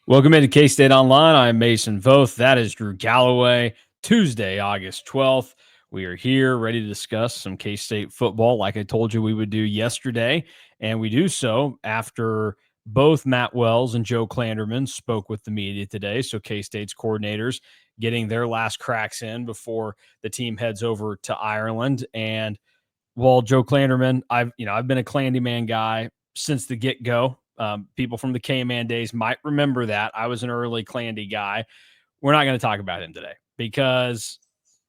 Welcome into K-State Online. I'm Mason Voth. That is Drew Galloway. Tuesday, August 12th. We are here ready to discuss some K-State football like I told you we would do yesterday. And we do so after both Matt Wells and Joe Klanderman spoke with the media today. So K-State's coordinators getting their last cracks in before the team heads over to Ireland. And well, Joe Klanderman, I've been a Clandy guy since the get-go. People from the K-Man days might remember that. I was an early Clandy guy. We're not going to talk about him today because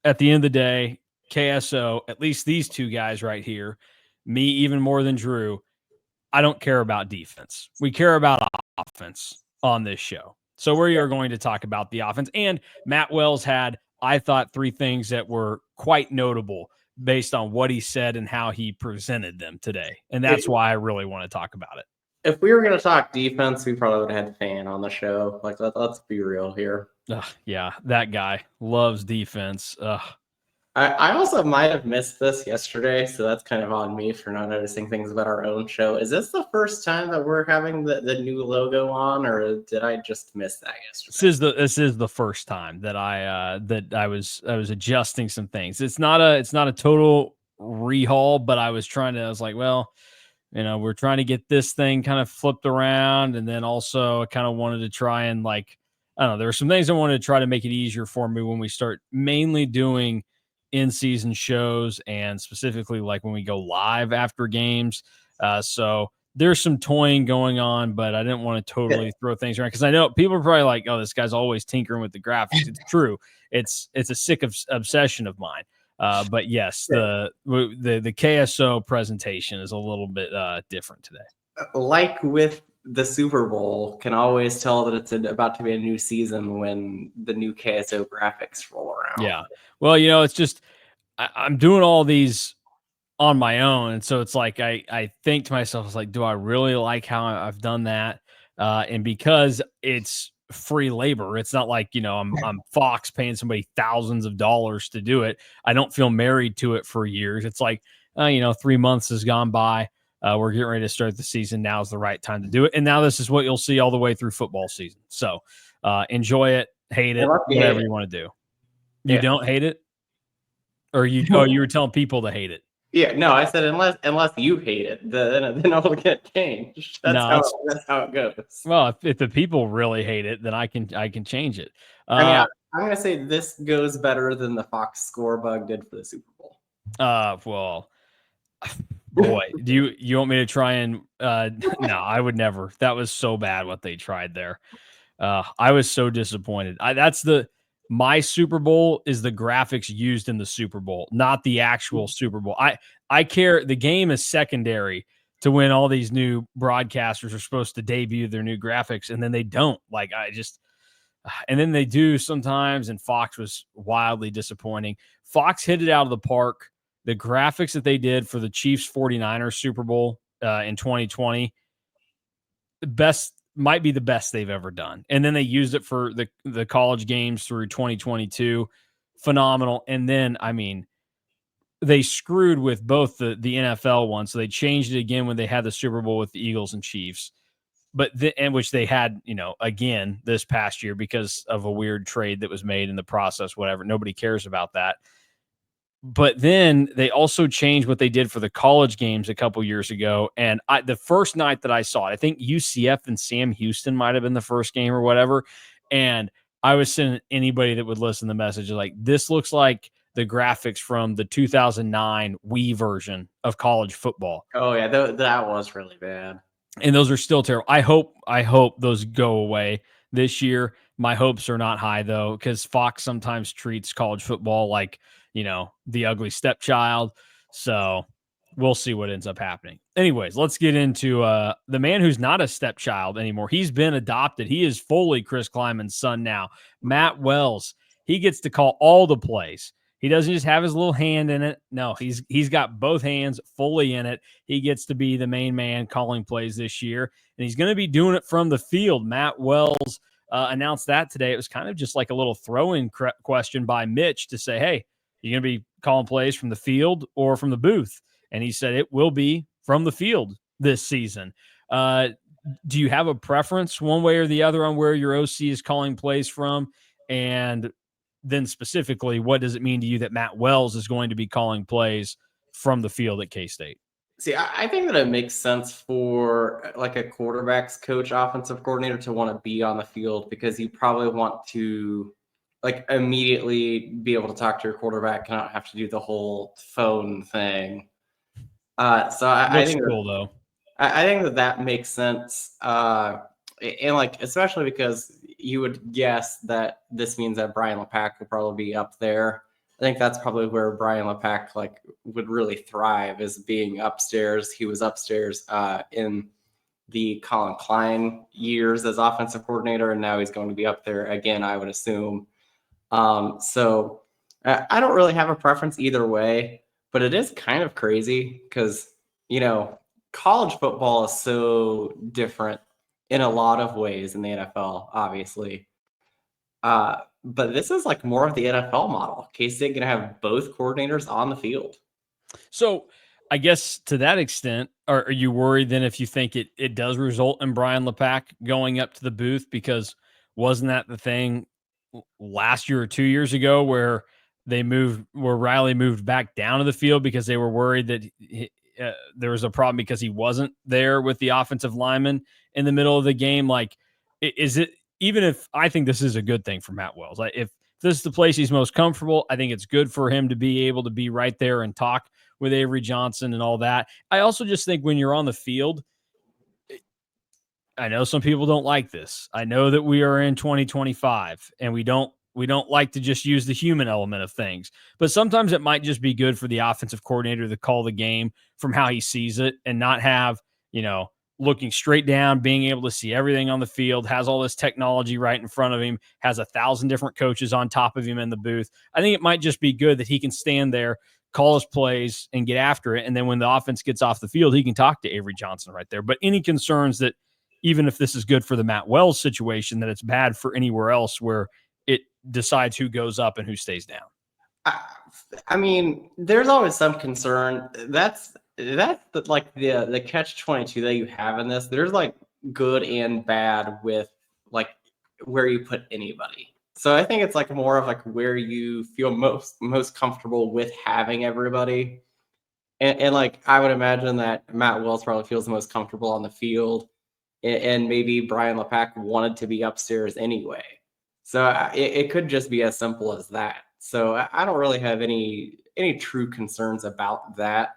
at the end of the day, KSO, at least these two guys right here, me even more than Drew, I don't care about defense. We care about offense on this show. So we are going to talk about the offense. And Matt Wells had, I thought, three things that were quite notable based on what he said and how he presented them today. And that's why I really want to talk about it. If we were going to talk defense, we probably would have had Fan on the show. Like, let's be real here. Yeah, that guy loves defense. I also might have missed this yesterday, so that's kind of on me for not noticing things about our own show. Is this the first time that we're having the new logo on, or did I just miss that yesterday? This is the first time that I was adjusting some things. It's not a total rehaul, but I was like, well, we're trying to get this thing kind of flipped around. And then also I kind of wanted to try and I don't know, there were some things I wanted to try to make it easier for me when we start mainly doing in-season shows and specifically like when we go live after games. So there's some toying going on, but I didn't want to totally throw things around because I know people are probably like, oh, this guy's always tinkering with the graphics. It's true. It's a sick obsession of mine. But yes, the KSO presentation is a little bit different today. Like with the Super Bowl, can always tell that it's about to be a new season when the new KSO graphics roll around. Yeah. Well, it's just I'm doing all these on my own, and so it's like I think to myself, it's like, do I really like how I've done that? And because it's free labor, it's not like I'm Fox paying somebody thousands of dollars to do it. I don't feel married to it for years. It's like 3 months has gone by. We're getting ready to start the season. Now is the right time to do it, and now this is what you'll see all the way through football season. So enjoy it, hate it, whatever you want to do. You don't hate it, or you were telling people to hate it. Yeah, no, I said unless you hate it, then it'll get changed. That's how it goes. Well, if the people really hate it, then I can change it. I'm gonna say this goes better than the Fox score bug did for the Super Bowl. Well, boy, do you want me to try and no, I would never. That was so bad what they tried there. I was so disappointed. My Super Bowl is the graphics used in the Super Bowl, not the actual Super Bowl. I care. The game is secondary to when all these new broadcasters are supposed to debut their new graphics, and then they don't. And then they do sometimes, and Fox was wildly disappointing. Fox hit it out of the park. The graphics that they did for the Chiefs 49ers Super Bowl in 2020, might be the best they've ever done. And then they used it for the college games through 2022. Phenomenal. And then, they screwed with both the NFL one. So they changed it again when they had the Super Bowl with the Eagles and Chiefs. Which they had, again this past year because of a weird trade that was made in the process, whatever. Nobody cares about that. But then they also changed what they did for the college games a couple years ago. And the first night that I saw it, I think UCF and Sam Houston might have been the first game or whatever. And I was sending anybody that would listen to the message like, this looks like the graphics from the 2009 Wii version of college football. Oh yeah, that was really bad. And those are still terrible. I hope those go away this year. My hopes are not high though, because Fox sometimes treats college football like, the ugly stepchild. So we'll see what ends up happening. Anyways, let's get into the man who's not a stepchild anymore. He's been adopted. He is fully Chris Kleiman's son now. Matt Wells. He gets to call all the plays. He doesn't just have his little hand in it. No, he's got both hands fully in it. He gets to be the main man calling plays this year, and he's going to be doing it from the field. Matt Wells announced that today. It was kind of just like a little throw-in question by Mitch to say, hey, you going to be calling plays from the field or from the booth? And he said it will be from the field this season. do you have a preference one way or the other on where your OC is calling plays from? And then specifically, what does it mean to you that Matt Wells is going to be calling plays from the field at K-State? See, I think that it makes sense for like a quarterback's coach, offensive coordinator to want to be on the field because you probably want to like immediately be able to talk to your quarterback and not have to do the whole phone thing. So I Looks think cool though. I think that makes sense. And like, especially because you would guess that this means that Brian LePack will probably be up there. I think that's probably where Brian LePack like would really thrive is being upstairs. He was upstairs in the Colin Klein years as offensive coordinator, and now he's going to be up there again, I would assume. So I don't really have a preference either way, but it is kind of crazy because, you know, college football is so different in a lot of ways in the NFL, obviously. But this is like more of the NFL model. K-State gonna have both coordinators on the field. So I guess to that extent, are you worried then if you think it does result in Brian LePack going up to the booth? Because wasn't that the thing last year or 2 years ago where where Riley moved back down to the field because they were worried that there was a problem because he wasn't there with the offensive lineman in the middle of the game? Like, is it, even if I think this is a good thing for Matt Wells, like if this is the place he's most comfortable, I think it's good for him to be able to be right there and talk with Avery Johnson and all that. I also just think when you're on the field, I know some people don't like this. I know that we are in 2025 and we don't like to just use the human element of things. But sometimes it might just be good for the offensive coordinator to call the game from how he sees it and not have, looking straight down, being able to see everything on the field, has all this technology right in front of him, has 1,000 different coaches on top of him in the booth. I think it might just be good that he can stand there, call his plays, and get after it. And then when the offense gets off the field, he can talk to Avery Johnson right there. But any concerns that even if this is good for the Matt Wells situation, that it's bad for anywhere else where it decides who goes up and who stays down? I mean, there's always some concern. That's the catch-22 that you have in this. There's like good and bad with like where you put anybody. So I think it's like more of like where you feel most comfortable with having everybody. And like I would imagine that Matt Wells probably feels the most comfortable on the field, and maybe Brian LePack wanted to be upstairs anyway. So it could just be as simple as that. So I don't really have any true concerns about that.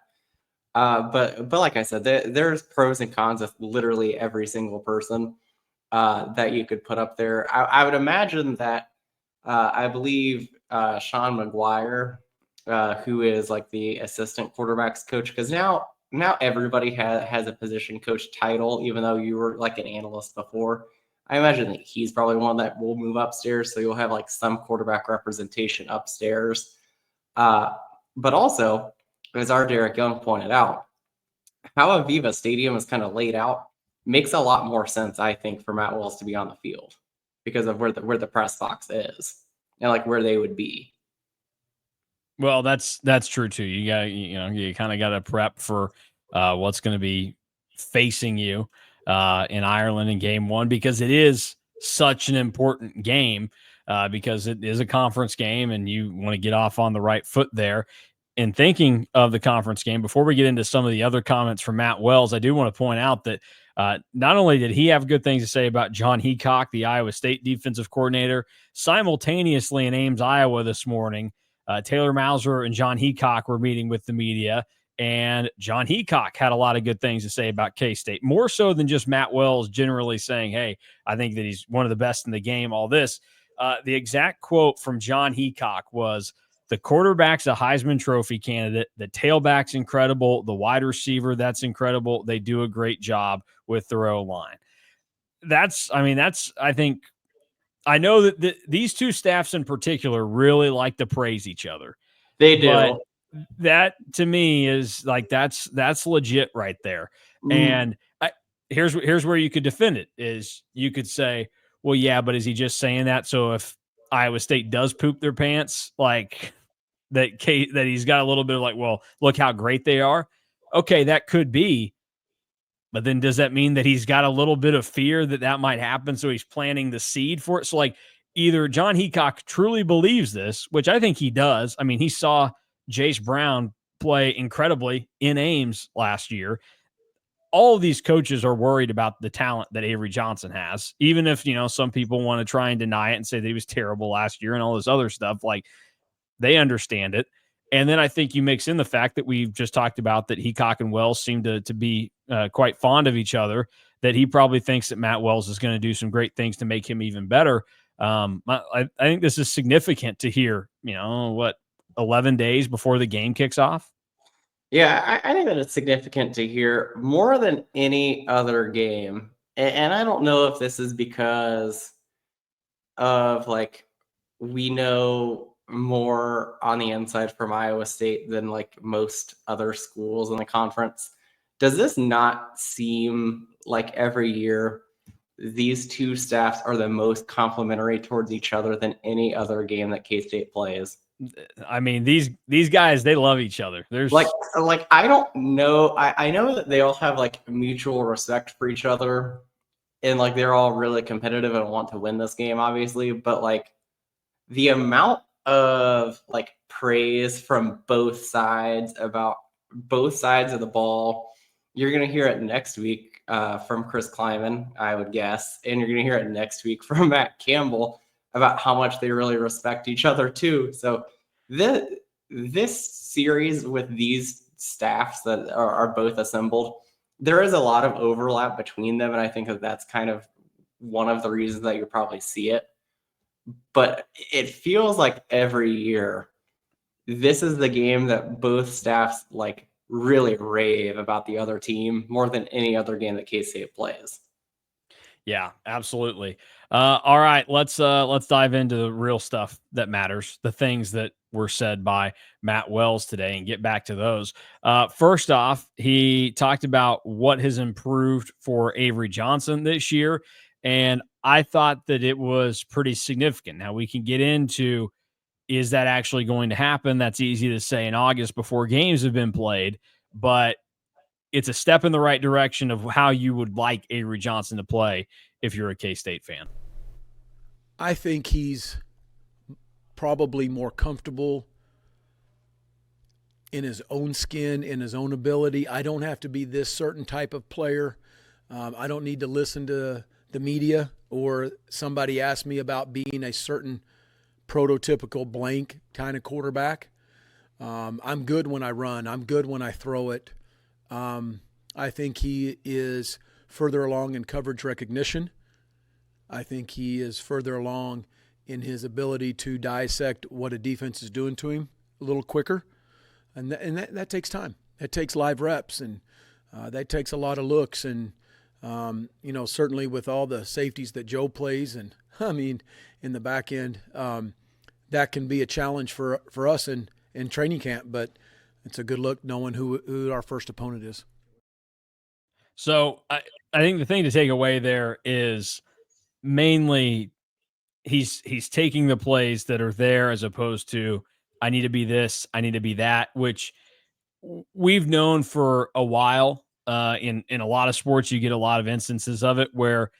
But like I said, there's pros and cons of literally every single person that you could put up there. I would imagine that I believe Sean McGuire, who is like the assistant quarterbacks coach, because now everybody has a position coach title, even though you were like an analyst before. I imagine that he's probably one that will move upstairs, so you'll have like some quarterback representation upstairs. But also, as our Derek Young pointed out, how Aviva Stadium is kind of laid out makes a lot more sense, I think, for Matt Wells to be on the field because of where the press box is and like where they would be. Well, that's true too. You kind of got to prep for what's going to be facing you in Ireland in game one, because it is such an important game because it is a conference game and you want to get off on the right foot there. And thinking of the conference game, before we get into some of the other comments from Matt Wells, I do want to point out that not only did he have good things to say about John Heacock, the Iowa State defensive coordinator, simultaneously in Ames, Iowa this morning, Taylor Mauser and John Heacock were meeting with the media, and John Heacock had a lot of good things to say about K-State, more so than just Matt Wells generally saying, hey, I think that he's one of the best in the game, all this. The exact quote from John Heacock was, the quarterback's a Heisman Trophy candidate. The tailback's incredible. The wide receiver, that's incredible. They do a great job with their O-line. I think, I know that these two staffs in particular really like to praise each other. They do. But that to me is like, that's legit right there. And here's where you could defend it is you could say, well, yeah, but is he just saying that so if Iowa State does poop their pants, like that he's got a little bit of like, well, look how great they are. Okay, that could be. But then does that mean that he's got a little bit of fear that that might happen? So he's planting the seed for it. So like either John Heacock truly believes this, which I think he does. I mean, he saw Jace Brown play incredibly in Ames last year. All of these coaches are worried about the talent that Avery Johnson has, even if, some people want to try and deny it and say that he was terrible last year and all this other stuff. Like, they understand it. And then I think you mix in the fact that we've just talked about that Heacock and Wells seem to be quite fond of each other, that he probably thinks that Matt Wells is going to do some great things to make him even better. I think this is significant to hear, 11 days before the game kicks off. Yeah, I think that it's significant to hear more than any other game. And I don't know if this is because of we know more on the inside from Iowa State than most other schools in the conference. Does this not seem like every year these two staffs are the most complementary towards each other than any other game that K-State plays? I mean, these guys, they love each other. There's I don't know. I know that they all have mutual respect for each other, and they're all really competitive and want to win this game, obviously. But the amount of praise from both sides about both sides of the ball, you're gonna hear it next week from Chris Kleiman, I would guess, and you're gonna hear it next week from Matt Campbell about how much they really respect each other too. So this series with these staffs that are both assembled, there is a lot of overlap between them, and I think that's kind of one of the reasons that you probably see it. But it feels like every year, this is the game that both staffs really rave about the other team more than any other game that K-State plays. Yeah, absolutely. All right, let's dive into the real stuff that matters, the things that were said by Matt Wells today, and get back to those. First off, he talked about what has improved for Avery Johnson this year, and I thought that it was pretty significant. Now we can get into, is that actually going to happen? That's easy to say in August before games have been played, but it's a step in the right direction of how you would like Avery Johnson to play if you're a K-State fan. I think he's probably more comfortable in his own skin, in his own ability. I don't have to be this certain type of player. I don't need to listen to the media or somebody ask me about being a certain prototypical blank kind of quarterback. I'm good when I run. I'm good when I throw it. I think he is further along in coverage recognition. I think he is further along in his ability to dissect what a defense is doing to him a little quicker. And that takes time. That takes live reps, and that takes a lot of looks. And, certainly with all the safeties that Joe plays, and I mean, in the back end, that can be a challenge for us in training camp, but it's a good look knowing who our first opponent is. So I think the thing to take away there is mainly he's taking the plays that are there as opposed to I need to be this, I need to be that, which we've known for a while. In a lot of sports, you get a lot of instances of it where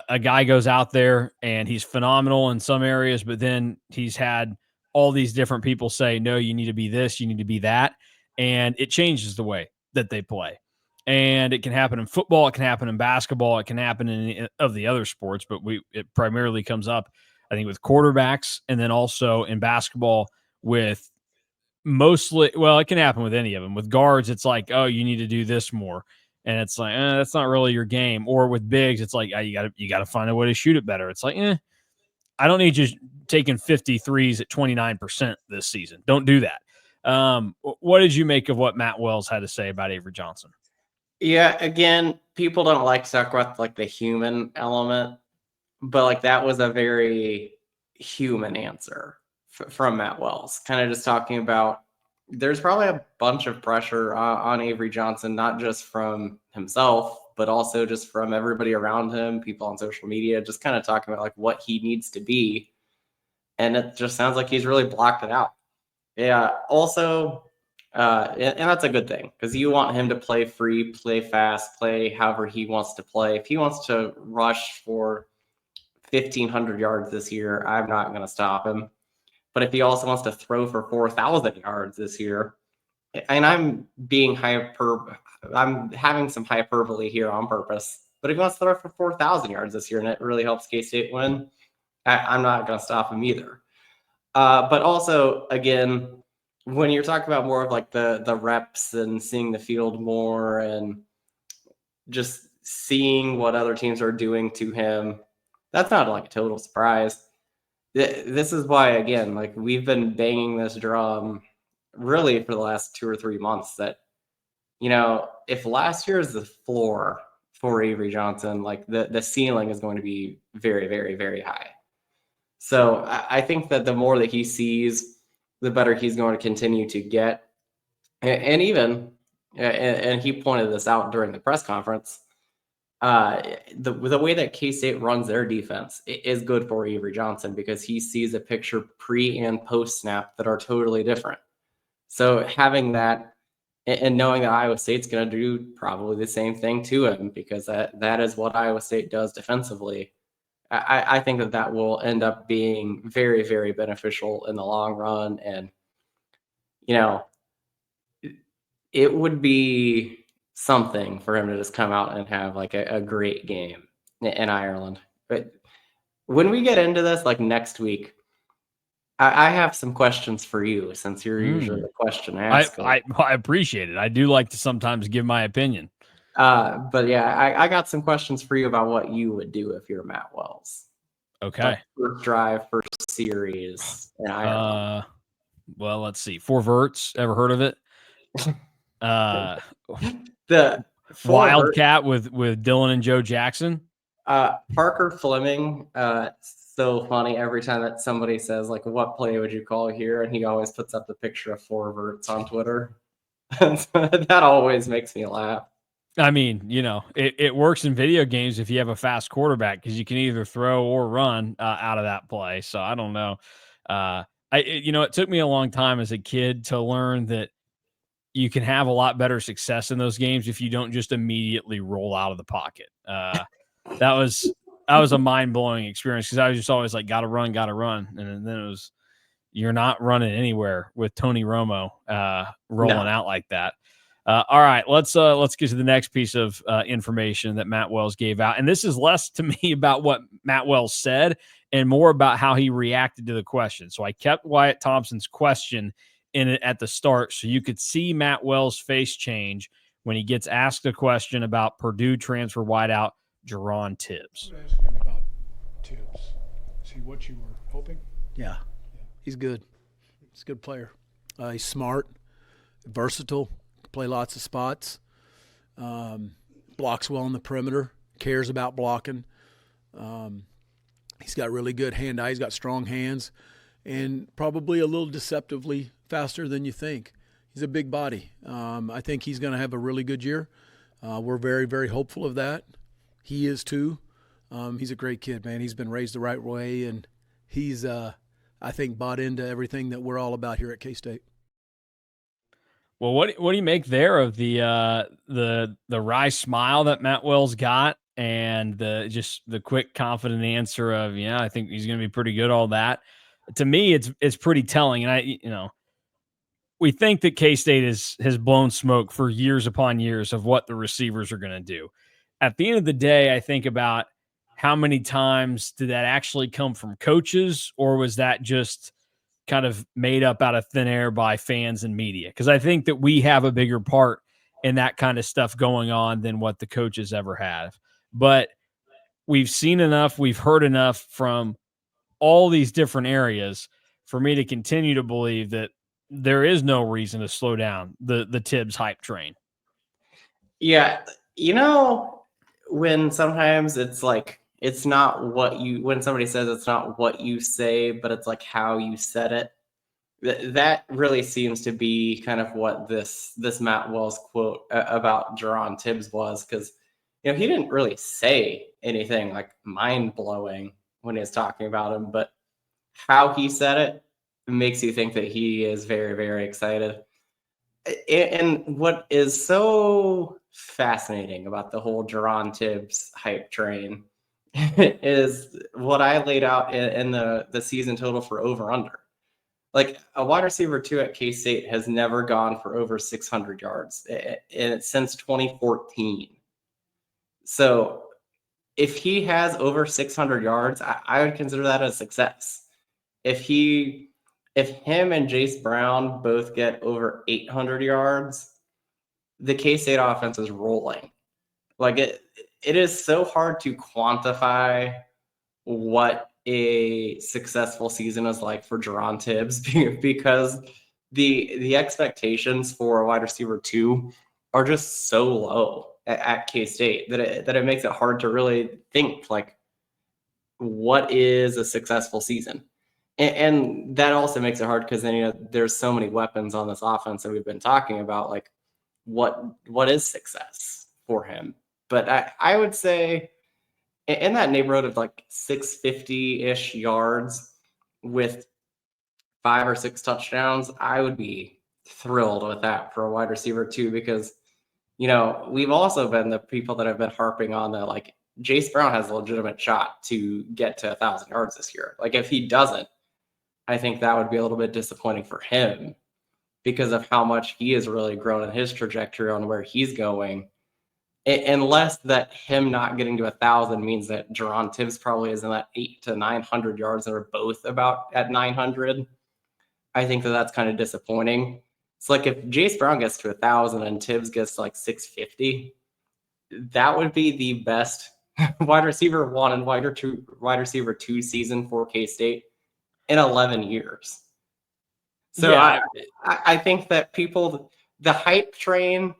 a guy goes out there and he's phenomenal in some areas, but then he's had all these different people say, no, you need to be this, you need to be that. And it changes the way that they play. And it can happen in football, it can happen in basketball, it can happen in any of the other sports, but it primarily comes up, I think, with quarterbacks, and then also in basketball with mostly, well, it can happen with any of them. With guards, it's like, oh, you need to do this more. And it's like, that's not really your game. Or with bigs, it's like, you gotta find a way to shoot it better. It's like, I don't need you taking 53s at 29% this season. Don't do that. What did you make of what Matt Wells had to say about Avery Johnson? Yeah, again, people don't like to talk about the human element, but that was a very human answer from Matt Wells. Kind of just talking about there's probably a bunch of pressure on Avery Johnson, not just from himself, but also just from everybody around him, people on social media, just kind of talking about what he needs to be. And it just sounds like he's really blocked it out. Yeah. Also, And that's a good thing because you want him to play free, play fast, play however he wants to play. If he wants to rush for 1,500 yards this year, I'm not going to stop him. But if he also wants to throw for 4,000 yards this year, and I'm having some hyperbole here on purpose, but if he wants to throw for 4,000 yards this year and it really helps K-State win, I'm not going to stop him either. But also, again, when you're talking about more of like the reps and seeing the field more and just seeing what other teams are doing to him, that's not like a total surprise. This is why, again, like we've been banging this drum really for the last 2 or 3 months that, if last year is the floor for Avery Johnson, like the ceiling is going to be very, very, very high. So I think that the more that he sees, the better he's going to continue to get. And he pointed this out during the press conference, the way that K-State runs their defense is good for Avery Johnson because he sees a picture pre and post snap that are totally different. So having that and knowing that Iowa State's going to do probably the same thing to him because that is what Iowa State does defensively. I think that will end up being very, very beneficial in the long run. And, it would be something for him to just come out and have like a great game in Ireland. But when we get into this, like next week, I have some questions for you since you're usually the question asker. I appreciate it. I do like to sometimes give my opinion. But yeah, I got some questions for you about what you would do if you're Matt Wells. Okay. Like first drive, first series in Ireland. Well, let's see. 4 verts. Ever heard of it? The Wildcat with Dylan and Joe Jackson. Parker Fleming. So funny every time that somebody says like, "What play would you call here?" and he always puts up the picture of 4 verts on Twitter. That always makes me laugh. I mean, it works in video games if you have a fast quarterback because you can either throw or run out of that play. So I don't know. It took me a long time as a kid to learn that you can have a lot better success in those games if you don't just immediately roll out of the pocket. That was a mind-blowing experience because I was just always like, gotta run. And then it was, you're not running anywhere with Tony Romo rolling out like that. All right, let's get to the next piece of information that Matt Wells gave out. And this is less to me about what Matt Wells said and more about how he reacted to the question. So I kept Wyatt Thompson's question in it at the start so you could see Matt Wells' face change when he gets asked a question about Purdue transfer wideout Jaron Tibbs. I was asking about Tibbs. Is he what you were hoping? Yeah. He's good. He's a good player. He's smart, versatile, play lots of spots, blocks well on the perimeter, cares about blocking. He's got really good hand-eye. He's got strong hands and probably a little deceptively faster than you think. He's a big body. I think he's going to have a really good year. We're very, very hopeful of that. He is too. He's a great kid, man. He's been raised the right way, and he's, I think, bought into everything that we're all about here at K-State. Well, what do you make there of the wry smile that Matt Wells got and the quick, confident answer of, I think he's going to be pretty good, all that? To me, it's pretty telling. And we think that K-State has blown smoke for years upon years of what the receivers are going to do. At the end of the day, I think about how many times did that actually come from coaches, or was that just kind of made up out of thin air by fans and media? Because I think that we have a bigger part in that kind of stuff going on than what the coaches ever have. But we've seen enough, we've heard enough from all these different areas for me to continue to believe that there is no reason to slow down the Tibbs hype train. Yeah. When sometimes it's like, it's not when somebody says it's not what you say, but it's like how you said it. That really seems to be kind of what this Matt Wells quote about Jaron Tibbs was, because, he didn't really say anything like mind blowing when he was talking about him, but how he said it makes you think that he is very, very excited. And what is so fascinating about the whole Jaron Tibbs hype train is what I laid out in the season total for over-under. Like a wide receiver 2 at K-State has never gone for over 600 yards since 2014. So if he has over 600 yards, I would consider that a success. If him and Jace Brown both get over 800 yards, the K-State offense is rolling. Like it is so hard to quantify what a successful season is like for Jaron Tibbs because the expectations for a wide receiver 2 are just so low at K-State that it makes it hard to really think like what is a successful season. And that also makes it hard because then there's so many weapons on this offense that we've been talking about. Like what is success for him? But I would say in that neighborhood of like 650-ish yards with 5 or 6 touchdowns, I would be thrilled with that for a wide receiver 2 because, we've also been the people that have been harping on that, like, Jace Brown has a legitimate shot to get to 1,000 yards this year. Like, if he doesn't, I think that would be a little bit disappointing for him because of how much he has really grown in his trajectory on where he's going. Unless that him not getting to 1,000 means that Jaron Tibbs probably is in that 800 to 900 yards and are both about at 900. I think that's kind of disappointing. It's like if Jace Brown gets to 1,000 and Tibbs gets to like 650, that would be the best wide receiver 1 and wide receiver 2 season for K-State in 11 years. So yeah. I think that the hype train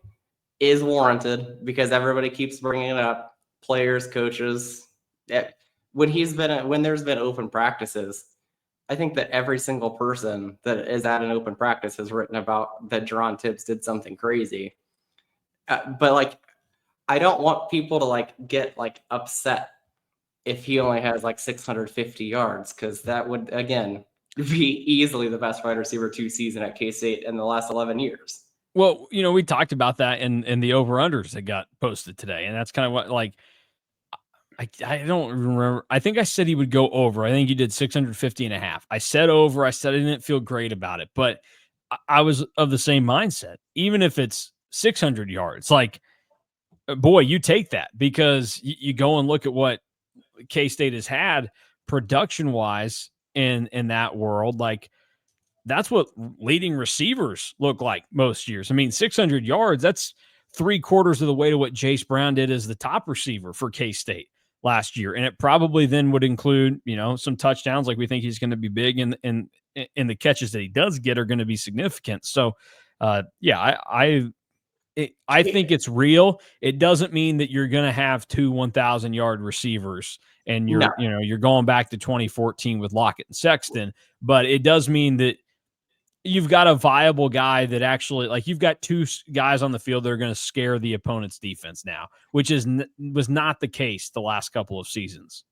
is warranted because everybody keeps bringing it up. Players, coaches. When there's been open practices, I think that every single person that is at an open practice has written about that Jaron Tibbs did something crazy. But like, I don't want people to like get like upset if he only has like 650 yards because that would again be easily the best wide receiver 2 season at K-State in the last 11 years. Well, we talked about that in the over-unders that got posted today, and that's kind of what, like, I don't remember. I think I said he would go over. I think you did 650.5. I said over. I said I didn't feel great about it, but I was of the same mindset. Even if it's 600 yards, like, boy, you take that because you go and look at what K-State has had production-wise in that world, like, that's what leading receivers look like most years. I mean, 600 yards, that's 3/4 of the way to what Jace Brown did as the top receiver for K-State last year. And it probably then would include, some touchdowns. Like, we think he's going to be big and the catches that he does get are going to be significant. So, yeah, I think it's real. It doesn't mean that you're going to have 2 1,000-yard receivers and you're going back to 2014 with Lockett and Sexton, but it does mean that you've got a viable guy that actually, like, you've got 2 guys on the field that are going to scare the opponent's defense now, which was not the case the last couple of seasons.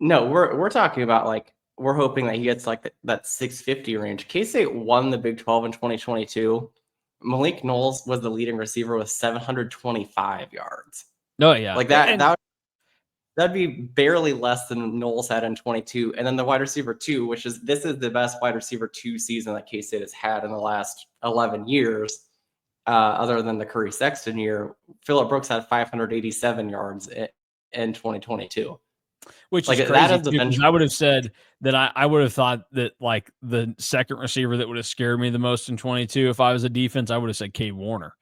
No, we're talking about, like, we're hoping that he gets like that 650 range. K-State won the Big 12 in 2022. Malik Knowles was the leading receiver with 725 yards. Oh yeah, like that'd be barely less than Knowles had in 22. And then the wide receiver 2, this is the best wide receiver 2 season that K-State has had in the last 11 years, other than the Curry Sexton year. Phillip Brooks had 587 yards in 2022. Which is crazy because I would have said that I would have thought that, like, the second receiver that would have scared me the most in 22, if I was a defense, I would have said Cade Warner,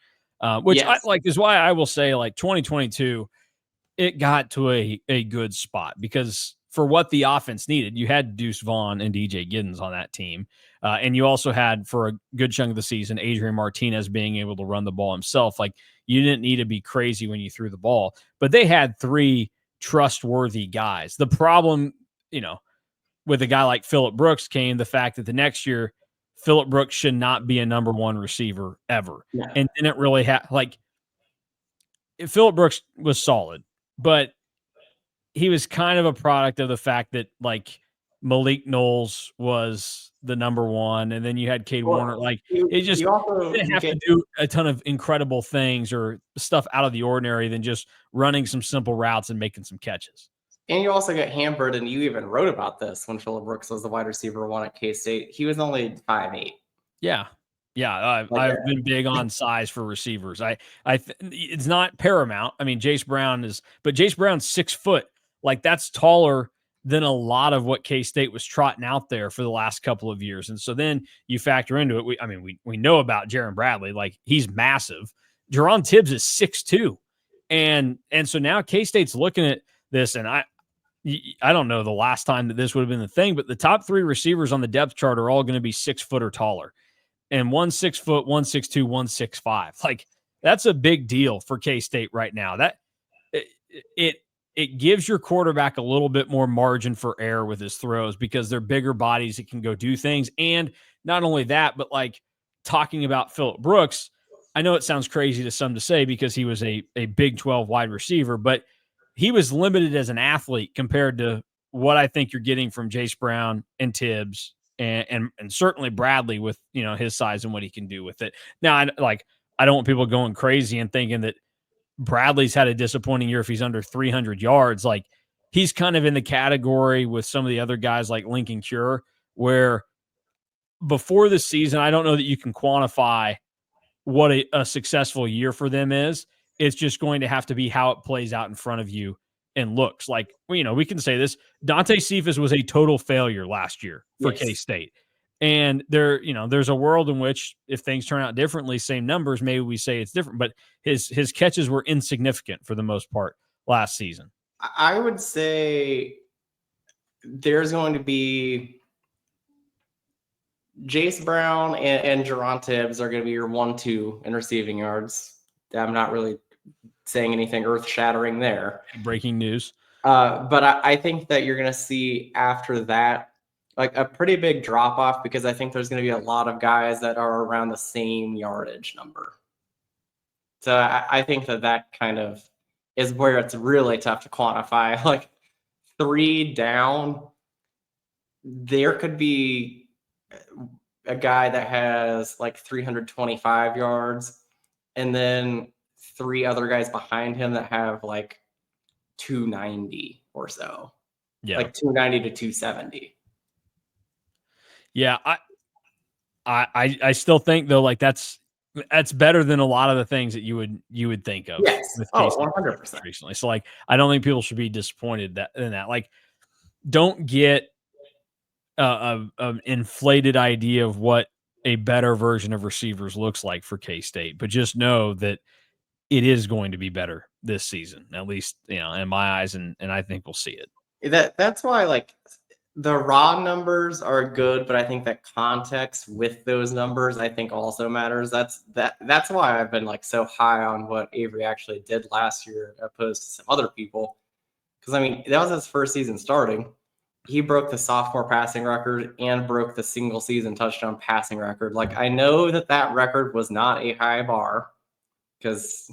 which yes. I like is why I will say, like, 2022, it got to a good spot because for what the offense needed, you had Deuce Vaughn and DJ Giddens on that team. And you also had, for a good chunk of the season, Adrian Martinez being able to run the ball himself. Like, you didn't need to be crazy when you threw the ball, but they had 3 trustworthy guys. The problem, with a guy like Phillip Brooks came the fact that the next year, Phillip Brooks should not be a number 1 receiver ever. Yeah. And didn't really have, like, Phillip Brooks was solid, but he was kind of a product of the fact that, like, Malik Knowles was the number one, and then you had Cade Warner. Like it just you didn't have to do a ton of incredible things or stuff out of the ordinary than just running some simple routes and making some catches. And you also get hampered, and you even wrote about this when Phillip Brooks was the wide receiver one at K-State. He was only 5'8". Yeah. Yeah, I've been big on size for receivers. It's not paramount. I mean, Jace Brown's 6 foot. Like that's taller than a lot of what K-State was trotting out there for the last couple of years. And so then you factor into it. We know about Jaron Bradley. Like he's massive. Jaron Tibbs is 6'2". And so now K-State's looking at this, and I don't know the last time that this would have been the thing, but the top 3 receivers on the depth chart are all going to be 6 foot or taller. And 1 6 foot, 1 6'2", 1 6'5". Like that's a big deal for K-State right now. That it gives your quarterback a little bit more margin for error with his throws because they're bigger bodies that can go do things. And not only that, but like talking about Phillip Brooks, I know it sounds crazy to some to say because he was a Big 12 wide receiver, but he was limited as an athlete compared to what I think you're getting from Jace Brown and Tibbs and certainly Bradley with, his size and what he can do with it. Now, I don't want people going crazy and thinking that Bradley's had a disappointing year if he's under 300 yards. Like he's kind of in the category with some of the other guys like Lincoln Cure, where before the season, I don't know that you can quantify what a successful year for them is. It's just going to have to be how it plays out in front of you and looks like, we can say this. Dante Cephas was a total failure last year for K-State. And there's a world in which if things turn out differently, same numbers, maybe we say it's different, but his catches were insignificant for the most part last season. I would say there's going to be Jace Brown and Jaron Tibbs are going to be your 1-2 in receiving yards. I'm not really saying anything earth-shattering there. Breaking news. But I think that you're going to see after that like a pretty big drop-off because I think there's going to be a lot of guys that are around the same yardage number. So I think that kind of is where it's really tough to quantify. Like 3 down, there could be a guy that has like 325 yards and then 3 other guys behind him that have like 290 or so. Yeah. Like 290 to 270. Yeah. I still think though, like that's better than a lot of the things that you would think of. Yes. 100%. Recently. So like, I don't think people should be disappointed in that. Like, don't get an inflated idea of what a better version of receivers looks like for K-State, but just know that it is going to be better this season, at least, in my eyes. And I think we'll see it. That's why like the raw numbers are good, but I think that context with those numbers, I think also matters. That's why I've been like so high on what Avery actually did last year, opposed to some other people. Because that was his first season starting. He broke the sophomore passing record and broke the single season touchdown passing record. Like I know that record was not a high bar because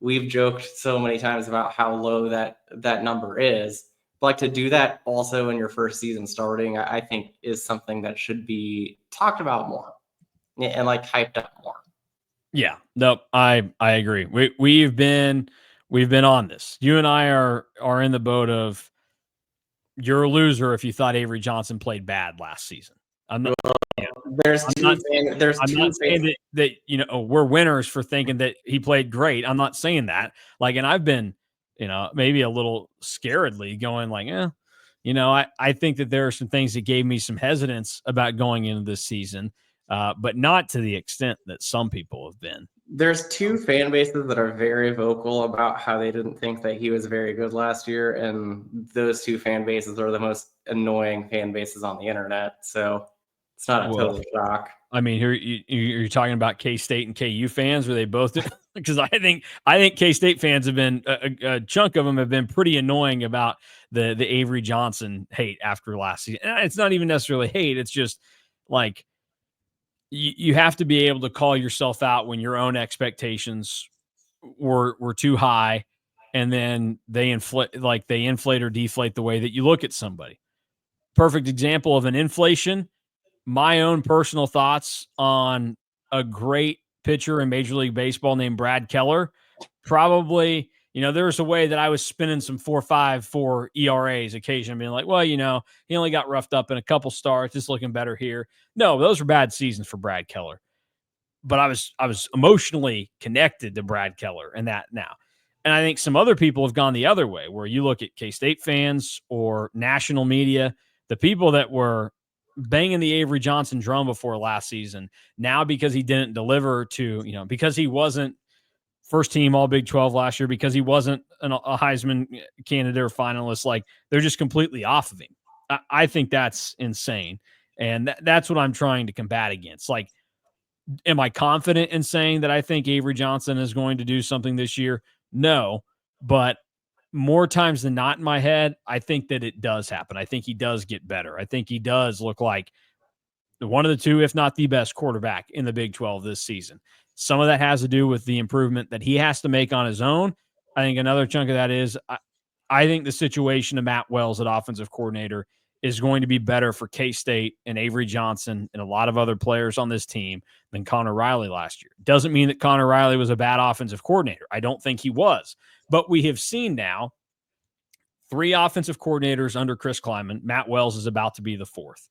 we've joked so many times about how low that number is. But like to do that also in your first season starting, I think is something that should be talked about more and like hyped up more. Yeah, nope, I agree. We've been on this. You and I are in the boat of you're a loser if you thought Avery Johnson played bad last season. I'm not. There's I'm two. not saying that we're winners for thinking that he played great. I'm not saying that. Like, and I've been, maybe a little scaredly going like, I think that there are some things that gave me some hesitance about going into this season, but not to the extent that some people have been. There's 2 fan bases that are very vocal about how they didn't think that he was very good last year, and those 2 fan bases are the most annoying fan bases on the internet. So it's not a total shock. I mean, here you're talking about K-State and KU fans, where they both because I think K-State fans have been a chunk of them have been pretty annoying about the Avery Johnson hate after last season. And it's not even necessarily hate; it's just like. You have to be able to call yourself out when your own expectations were too high, and then they inflate or deflate the way that you look at somebody. perfect example of an inflation. My own personal thoughts on a great pitcher in Major League Baseball named Brad Keller. Probably, there's a way that I was spinning some 4.5 for ERAs occasionally, being like, well, he only got roughed up in a couple starts. It's looking better here. No, those were bad seasons for Brad Keller. But I was emotionally connected to Brad Keller and that now. And I think some other people have gone the other way, where you look at K-State fans or national media, the people that were banging the Avery Johnson drum before last season, now because he didn't deliver because he wasn't first team all Big 12 last year, because he wasn't a Heisman candidate or finalist, like they're just completely off of him. I think that's insane. And that's what I'm trying to combat against. Like, am I confident in saying that I think Avery Johnson is going to do something this year? No, but more times than not in my head, I think that it does happen. I think he does get better. I think he does look like one of the two, if not the best quarterback in the Big 12 this season. Some of that has to do with the improvement that he has to make on his own. I think another chunk of that is I think the situation of Matt Wells at offensive coordinator is going to be better for K-State and Avery Johnson and a lot of other players on this team than Connor Riley last year. Doesn't mean that Connor Riley was a bad offensive coordinator. I don't think he was. But we have seen now 3 offensive coordinators under Chris Kleiman. Matt Wells is about to be the 4th.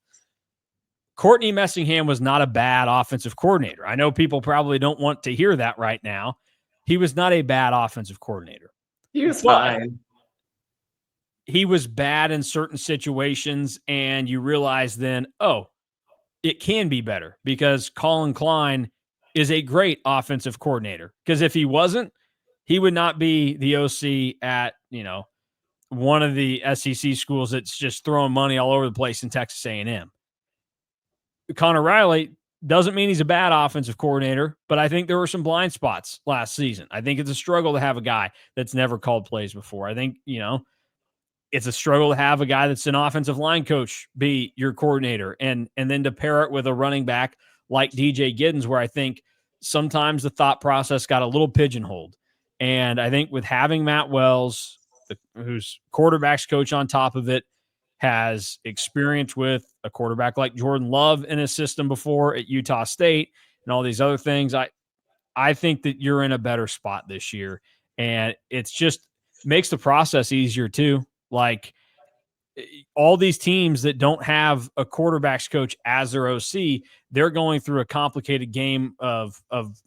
Courtney Messingham was not a bad offensive coordinator. I know people probably don't want to hear that right now. He was not a bad offensive coordinator. He was fine. He was bad in certain situations, and you realize then, it can be better because Colin Klein is a great offensive coordinator. Because if he wasn't, he would not be the OC at, one of the SEC schools that's just throwing money all over the place in Texas A&M. Connor Riley doesn't mean he's a bad offensive coordinator, but I think there were some blind spots last season. I think it's a struggle to have a guy that's never called plays before. I think, it's a struggle to have a guy that's an offensive line coach be your coordinator, and then to pair it with a running back like DJ Giddens, where I think sometimes the thought process got a little pigeonholed. And I think with having Matt Wells, who's quarterback's coach on top of it, has experience with a quarterback like Jordan Love in his system before at Utah State and all these other things, I think that you're in a better spot this year. And it's just makes the process easier too. Like all these teams that don't have a quarterback's coach as their OC, they're going through a complicated game of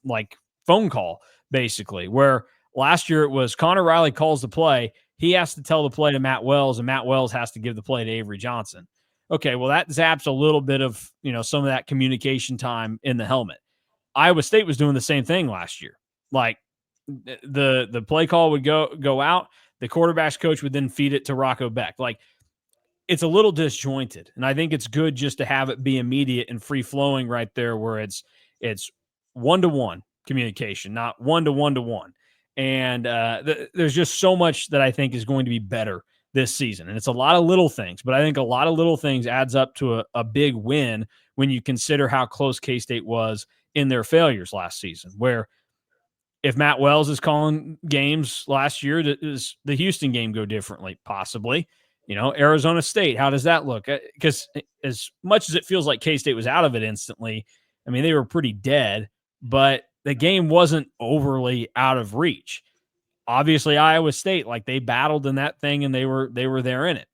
like phone call, basically, where last year it was Connor Riley calls the play. He has to tell the play to Matt Wells, and Matt Wells has to give the play to Avery Johnson. Okay, well, that zaps a little bit of, some of that communication time in the helmet. Iowa State was doing the same thing last year. Like the play call would go out, the quarterback's coach would then feed it to Rocco Beck. Like, it's a little disjointed, and I think it's good just to have it be immediate and free-flowing right there, where it's one-to-one communication, not one-to-one-to-one. And there's just so much that I think is going to be better this season. And it's a lot of little things, but I think a lot of little things adds up to a big win when you consider how close K-State was in their failures last season, where if Matt Wells is calling games last year, does the Houston game go differently? Possibly. Arizona State, how does that look? Because as much as it feels like K-State was out of it instantly, I mean, they were pretty dead, but the game wasn't overly out of reach. Obviously, Iowa State, like they battled in that thing and they were there in it.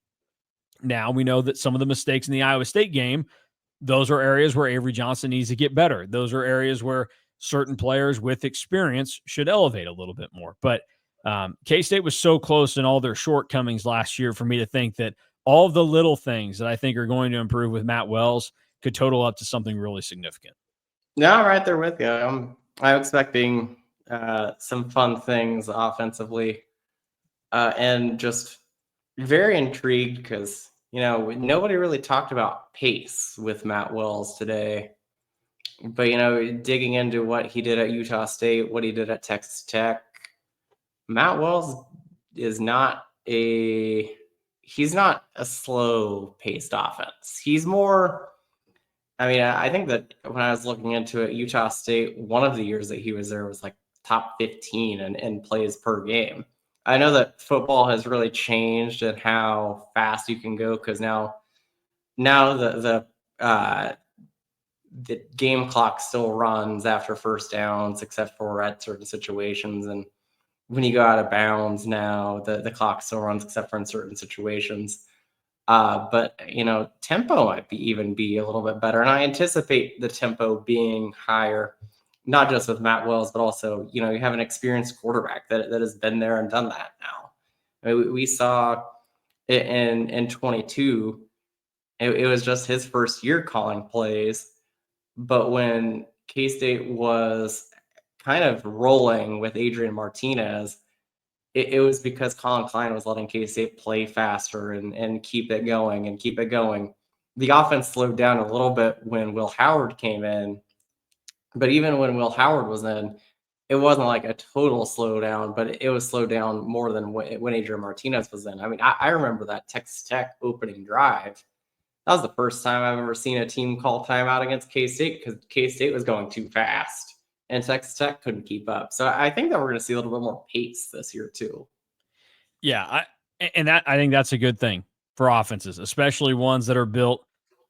Now we know that some of the mistakes in the Iowa State game, those are areas where Avery Johnson needs to get better. Those are areas where certain players with experience should elevate a little bit more. But K-State was so close in all their shortcomings last year for me to think that all the little things that I think are going to improve with Matt Wells could total up to something really significant. No, right there with you. I'm expecting some fun things offensively, and just very intrigued because, nobody really talked about pace with Matt Wells today. But, digging into what he did at Utah State, what he did at Texas Tech, Matt Wells is not he's not a slow-paced offense. He's more, I think that when I was looking into it, Utah State, one of the years that he was there was like top 15 in plays per game. I know that football has really changed and how fast you can go because now now the game clock still runs after first downs, except for at certain situations. And when you go out of bounds now, the clock still runs except for in certain situations. But tempo might even be a little bit better, and I anticipate the tempo being higher, not just with Matt Wells, but also you have an experienced quarterback that has been there and done that now. I mean, we saw it in 22. It was just his first year calling plays, but when K-State was kind of rolling with Adrian Martinez, it was because Colin Klein was letting K-State play faster and keep it going and keep it going. The offense slowed down a little bit when Will Howard came in, but even when Will Howard was in, it wasn't like a total slowdown, but it was slowed down more than when Adrian Martinez was in. I mean, I remember that Texas Tech opening drive. That was the first time I've ever seen a team call timeout against K-State because K-State was going too fast and Texas Tech couldn't keep up. So I think that we're going to see a little bit more pace this year too. Yeah, I think that's a good thing for offenses, especially ones that are built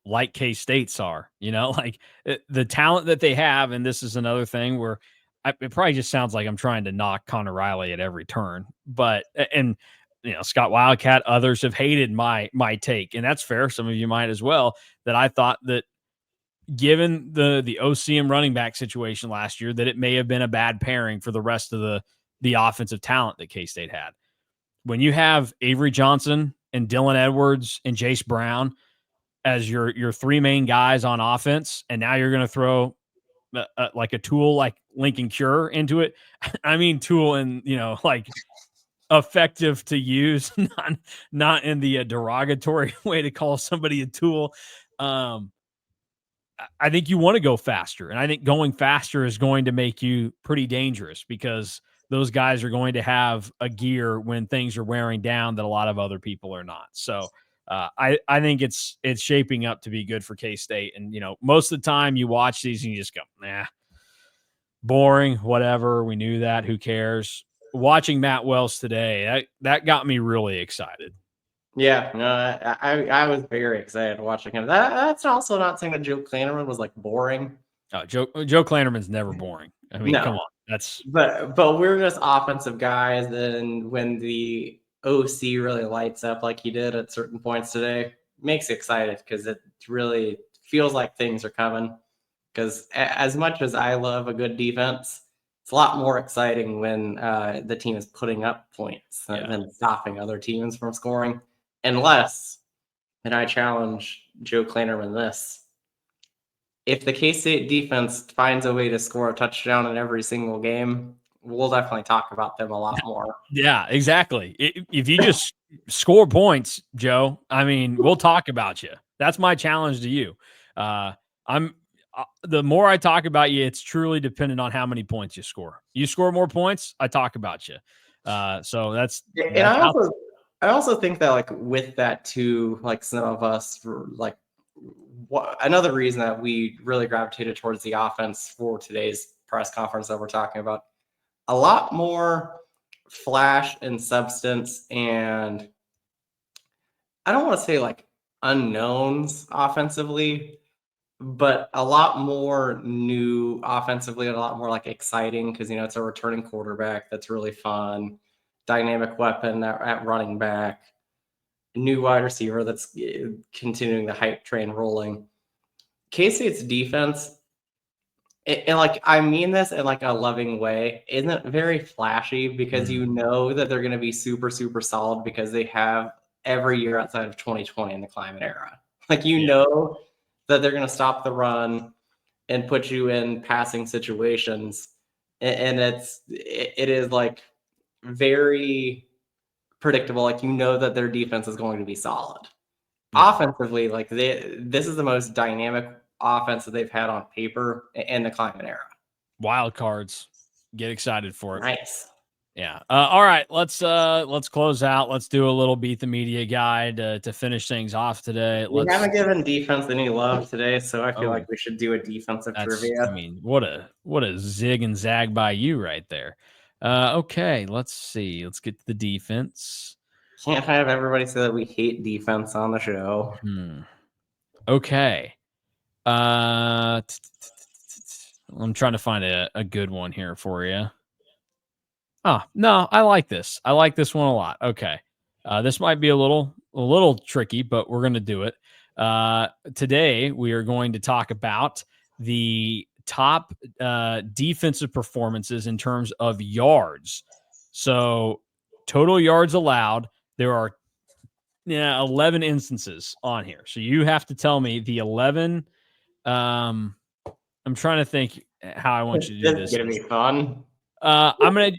like K-State's are. Like the talent that they have, and this is another thing where it probably just sounds like I'm trying to knock Connor Riley at every turn, but and Scott Wildcat, others have hated my take, and that's fair. Some of you might as well. That I thought that given the OCM running back situation last year, that it may have been a bad pairing for the rest of the offensive talent that K-State had. When you have Avery Johnson and Dylan Edwards and Jace Brown as your three main guys on offense, and now you're going to throw like a tool like Lincoln Cure into it. I mean, tool and like effective to use, not in the derogatory way to call somebody a tool. I think you want to go faster, and I think going faster is going to make you pretty dangerous because those guys are going to have a gear when things are wearing down that a lot of other people are not. So I think it's shaping up to be good for K-State. And most of the time you watch these and you just go, nah, boring, whatever. We knew that. Who cares? Watching Matt Wells today, that got me really excited. Yeah, no, I was very excited watching him. That's also not saying that Joe Klanderman was like boring. Oh, Joe Klanderman's never boring. I mean, come on, but we're just offensive guys, and when the OC really lights up like he did at certain points today, makes you excited because it really feels like things are coming. Because as much as I love a good defense, it's a lot more exciting when the team is putting up points than stopping other teams from scoring. Unless, and I challenge Joe Klanderman this, if the K-State defense finds a way to score a touchdown in every single game, we'll definitely talk about them a lot more. Yeah, exactly. If you just score points, Joe, I mean, we'll talk about you. That's my challenge to you. The more I talk about you, it's truly dependent on how many points you score. You score more points, I talk about you. So that's and I also think that like with that too, like some of us like another reason that we really gravitated towards the offense for today's press conference that we're talking about, a lot more flash and substance, and I don't want to say like unknowns offensively, but a lot more new offensively and a lot more like exciting because it's a returning quarterback that's really fun, dynamic weapon at running back, new wide receiver that's continuing the hype train rolling. K-State's defense, and like I mean this in like a loving way, isn't very flashy because you know that they're going to be super, super solid because they have every year outside of 2020 in the climate era. Like know that they're going to stop the run and put you in passing situations, and it is like very predictable. Like that their defense is going to be solid. Offensively, like this is the most dynamic offense that they've had on paper in the climate era. Wild cards. Get excited for it. Nice. Yeah. All right. Let's close out. Let's do a little beat the media guide to finish things off today. We haven't given defense any love today, so I feel like we should do a defensive trivia. I mean, what a zig and zag by you right there. Okay. Let's see. Let's get to the defense. Can't have everybody say that we hate defense on the show. Okay. I'm trying to find a good one here for you. Oh, no, I like this. I like this one a lot. Okay. This might be a little tricky, but we're going to do it. Today we are going to talk about the top defensive performances in terms of yards. So, total yards allowed, there are 11 instances on here. So you have to tell me the 11. I'm trying to think how I want you to do This is this. gonna be fun.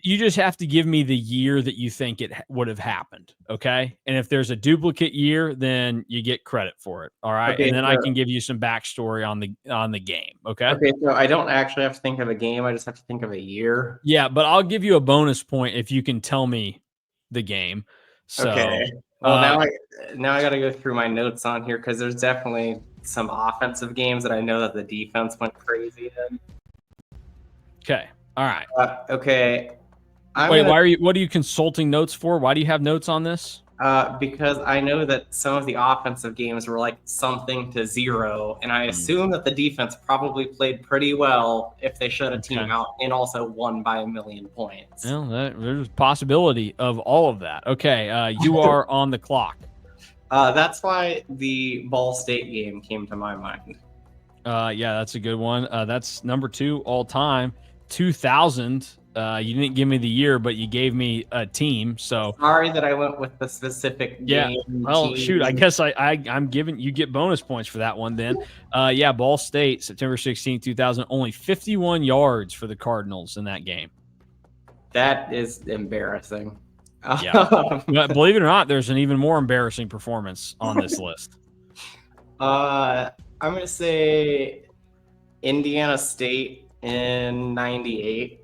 You just have to give me the year that you think it would have happened. Okay. And if there's a duplicate year, then you get credit for it. All right. Okay, And then I so- can give you some backstory on the game. Okay. Okay, so I don't actually have to think of a game. I just have to think of a year. Yeah, but I'll give you a bonus point if you can tell me the game. So Okay. Well, now I got to go through my notes on here because there's definitely some offensive games that I know that the defense went crazy in. okay. All right. Okay. What are you consulting notes for? Why do you have notes on this? Because I know that some of the offensive games were like something to 0, and I assume that the defense probably played pretty well if they shut a team out and also won by 1,000,000 points. Well, there's a possibility of all of that. Okay, you are on the clock. That's why the Ball State game came to my mind. Yeah, that's a good one. That's number 2 all time, 2000. You didn't give me the year, but you gave me a team. So sorry that I went with the specific game. Well, team. shoot, I guess I'm giving you get bonus points for that one then. Yeah, Ball State, September 16, 2000, only 51 yards for the Cardinals in that game. That is embarrassing. Yeah. But believe it or not, there's an even more embarrassing performance on this list. I'm going to say Indiana State in 98.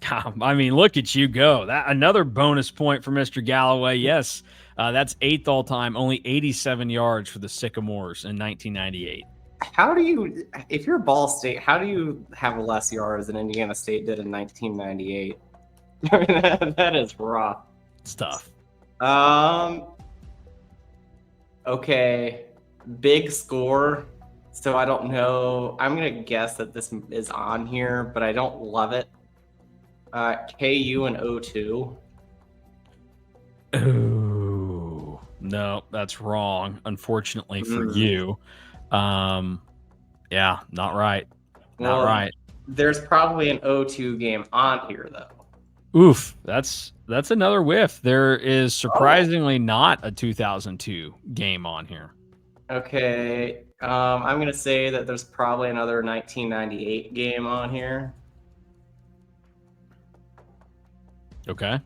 I mean, look at you go. That another bonus point for Mr. Galloway. Yes, that's 8th all time, only 87 yards for the Sycamores in 1998. How do you, if you're Ball State, how do you have less yards than Indiana State did in 1998? I mean, that is rough. It's tough. Okay, big score. So I don't know. I'm going to guess that this is on here, but I don't love it. KU and 02. Oh, no, that's wrong. Unfortunately for you. Yeah, not right. Not right. There's probably an 02 game on here though. Oof, that's another whiff. There is surprisingly not a 2002 game on here. Okay, I'm gonna say that there's probably another 1998 game on here. Okay.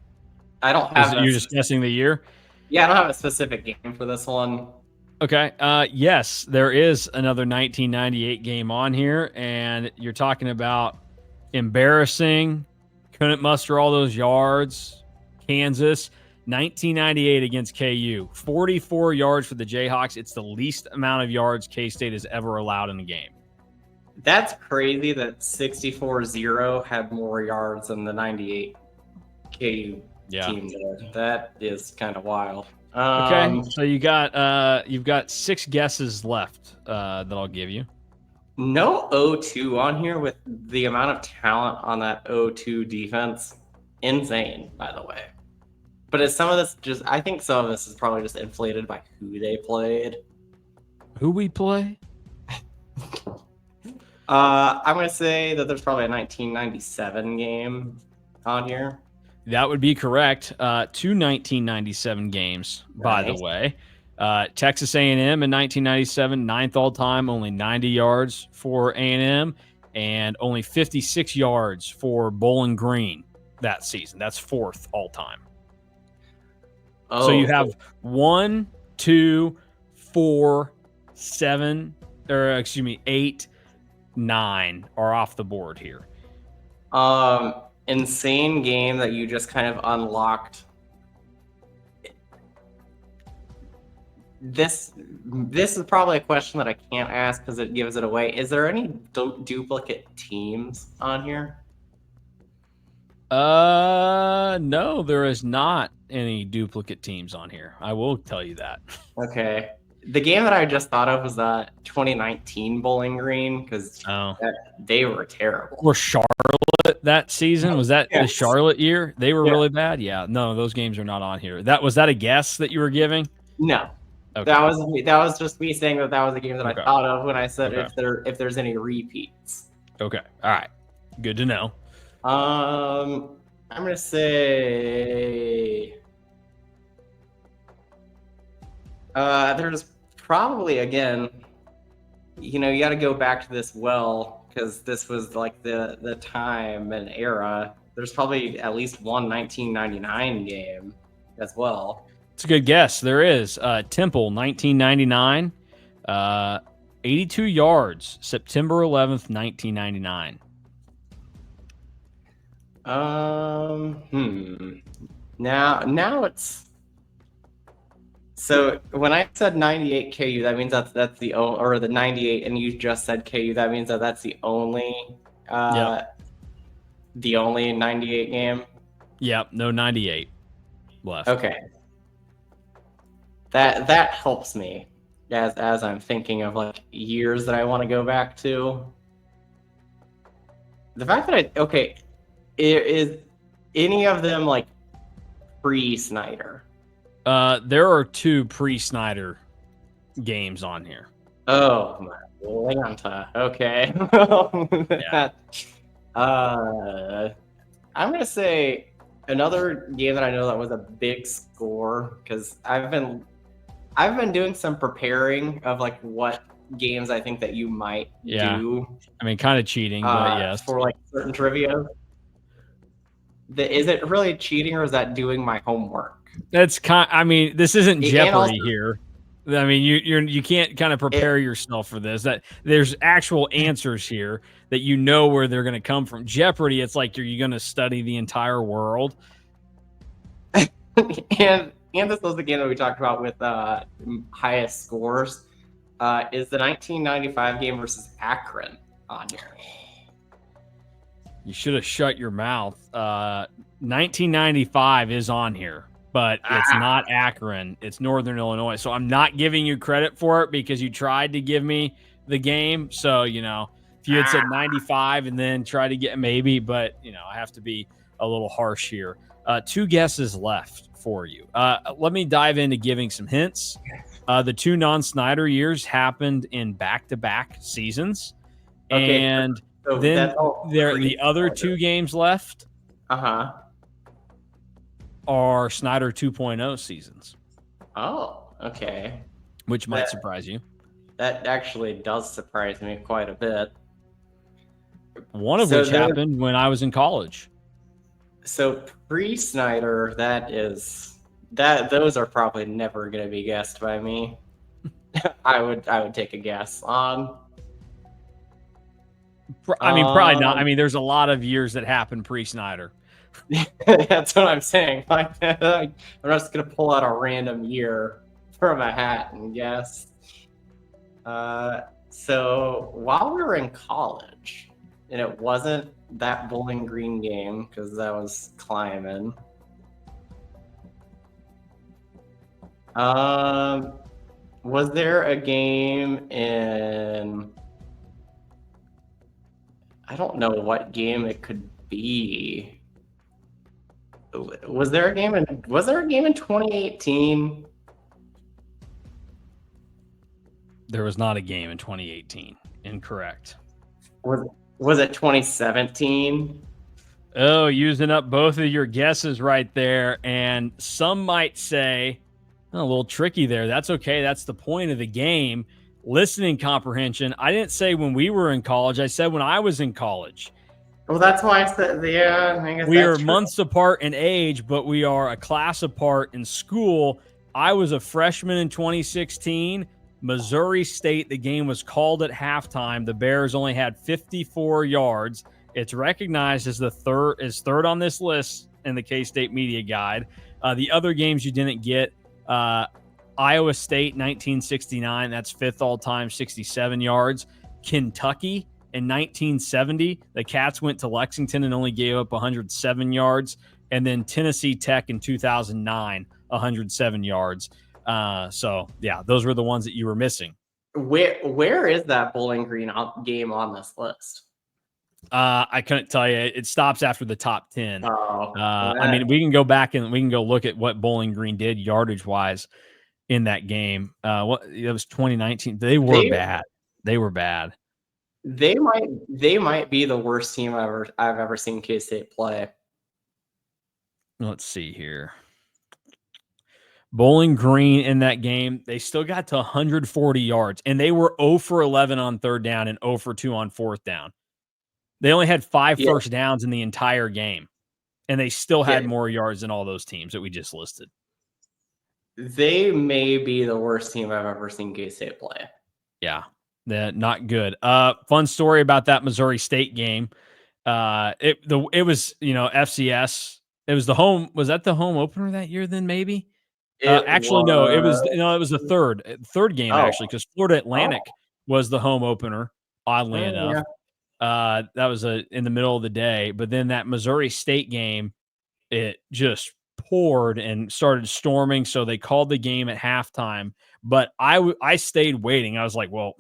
I don't have. You're just guessing the year? Yeah, I don't have a specific game for this one. Okay. Yes, there is another 1998 game on here, and you're talking about embarrassing. Couldn't muster all those yards. Kansas, 1998 against KU. 44 yards for the Jayhawks. It's the least amount of yards K-State has ever allowed in a game. That's crazy that 64-0 had more yards than the 98 KU team did. That is kind of wild. Okay, so you've got 6 guesses left that I'll give you. No 02 on here with the amount of talent on that 02 defense. Insane, by the way. But is some of this just, I think some of this is probably just inflated by who they played. Who we play? I'm going to say that there's probably a 1997 game on here. That would be correct. 2 1997 games, by the way. Texas A&M in 1997, 9th all time, only 90 yards for A&M, and only 56 yards for Bowling Green that season. That's 4th all time. Oh. So you have 1, 2, 4, 7, or excuse me, 8, 9 are off the board here. Insane game that you just kind of unlocked. This is probably a question that I can't ask because it gives it away. Is there any duplicate teams on here? No, there is not any duplicate teams on here. I will tell you that. Okay. The game that I just thought of was 2019 Bowling Green because Oh, they were terrible. or Charlotte that season, was that the Yes. Charlotte year? They were Yeah. really bad. Yeah, no, those games are not on here. Was that a guess that you were giving? No, Okay. that was just me saying that was a game that Okay. I thought of when I said Okay. if there's any repeats. Okay. All right. Good to know. I'm gonna say there's probably, again, you got to go back to this because this was like the time and era. There's probably at least one 1999 game as well. It's a good guess. There is Temple 1999, 82 yards, September 11th, 1999. Now it's. So when I said 98 KU, that means that's or the 98, and you just said KU, that means that's the only the only 98 game. Yep, no 98 left. Okay. That helps me as I'm thinking of like years that I want to go back to. The fact that is any of them like pre-Snyder? There are 2 pre-Snyder games on here. Oh my Lanta. Okay. Yeah. I'm gonna say another game that I know that was a big score because I've been doing some preparing of like what games I think that you might do. I mean, kind of cheating, but yes. For like certain trivia. Is it really cheating or is that doing my homework? That's I mean, this isn't Jeopardy also, here. I mean, you can't kind of prepare yourself for this. That there's actual answers here that you know where they're going to come from. Jeopardy, it's like you're going to study the entire world. and this was the game that we talked about with highest scores. Is the 1995 game versus Akron on here? You should have shut your mouth. 1995 is on here, but it's not Akron. It's Northern Illinois. So I'm not giving you credit for it because you tried to give me the game. So, if you had said 95 and then try to get maybe, but, I have to be a little harsh here. 2 guesses left for you. Let me dive into giving some hints. The 2 non-Snyder years happened in back-to-back seasons. Okay, and so then the other 2 games left are Snyder 2.0 seasons. Oh, okay. Which might surprise you. That actually does surprise me quite a bit. One of which happened when I was in college. So pre-Snyder, those are probably never going to be guessed by me. I would take a guess on. I mean, probably not. I mean, there's a lot of years that happened pre-Snyder. That's what I'm saying. I'm just going to pull out a random year from a hat and guess. So while we were in college, and it wasn't that Bowling Green game because that was climbing. Was there a game in? I don't know what game it could be. Was there a game in 2018? There was not a game in 2018. Incorrect. Was it 2017? Oh, using up both of your guesses right there. And some might say, a little tricky there. That's okay. That's the point of the game. Listening comprehension. I didn't say when we were in college. I said when I was in college. Well, that's why I said, yeah. I guess we are true. Months apart in age, but we are a class apart in school. I was a freshman in 2016. Missouri State, the game was called at halftime. The Bears only had 54 yards. It's recognized as third on this list in the K-State Media Guide. The other games you didn't get, Iowa State, 1969. That's 5th all-time, 67 yards. Kentucky in 1970. The Cats went to Lexington and only gave up 107 yards. And then Tennessee Tech in 2009, 107 yards. So yeah, those were the ones that you were missing. Where is that Bowling Green game on this list? I couldn't tell you. It stops after the top 10. Oh, I mean, we can go back and we can go look at what Bowling Green did yardage wise in that game. It was 2019. They were bad. They were bad. They might be the worst team I've ever seen K-State play. Let's see here. Bowling Green in that game, they still got to 140 yards, and they were 0 for 11 on third down and 0 for 2 on fourth down. They only had 5 first downs in the entire game, and they still had more yards than all those teams that we just listed. They may be the worst team I've ever seen K-State play. Yeah, not good. Fun story about that Missouri State game. It was, FCS. It was the home. Was that the home opener that year? Then maybe. No. It was the third game actually, because Florida Atlantic was the home opener. Oddly enough, that was in the middle of the day. But then that Missouri State game, it just poured and started storming. So they called the game at halftime. But I stayed waiting. I was like, well,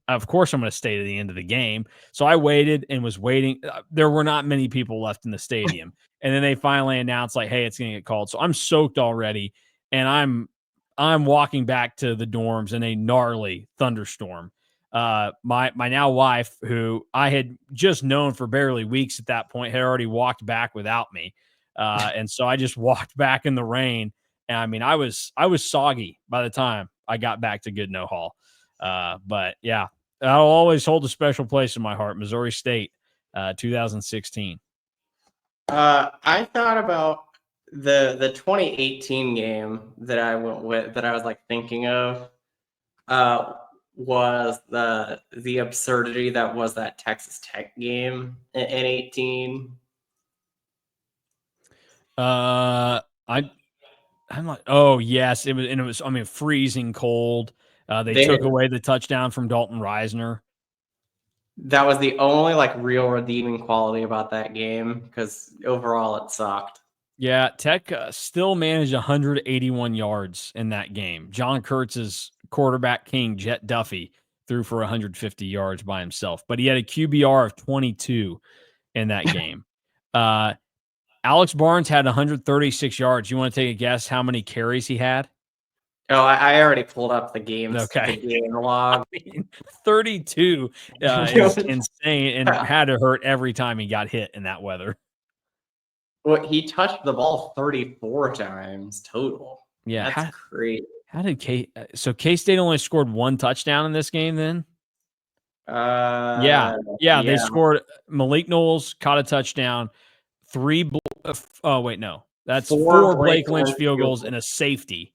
of course I'm going to stay to the end of the game. So I waited and was waiting. There were not many people left in the stadium. And then they finally announced like, hey, it's going to get called. So I'm soaked already. And I'm walking back to the dorms in a gnarly thunderstorm. My now wife, who I had just known for barely weeks at that point, had already walked back without me. And so I just walked back in the rain. And I mean, I was soggy by the time I got back to Goodnoe Hall. But yeah, I'll always hold a special place in my heart. Missouri State, 2016. I thought about the 2018 game that I went with, that I was like thinking of, was the absurdity that was that Texas Tech game in 18. I'm like, oh yes, it was. I mean, freezing cold. They took away the touchdown from Dalton Reisner. That was the only like real redeeming quality about that game, because overall it sucked. Yeah, Tech still managed 181 yards in that game. John Kurtz's quarterback king, Jet Duffy, threw for 150 yards by himself, but he had a QBR of 22 in that game. Alex Barnes had 136 yards. You want to take a guess how many carries he had? Oh, I already pulled up the game. Okay. The game log. 32 is insane and had to hurt every time he got hit in that weather. Well, he touched the ball 34 times total. Yeah, that's great. How did K-State only scored 1 touchdown in this game then? Yeah, they scored. Malik Knowles caught a touchdown. 3 that's 4 Blake Lynch field goals and a safety.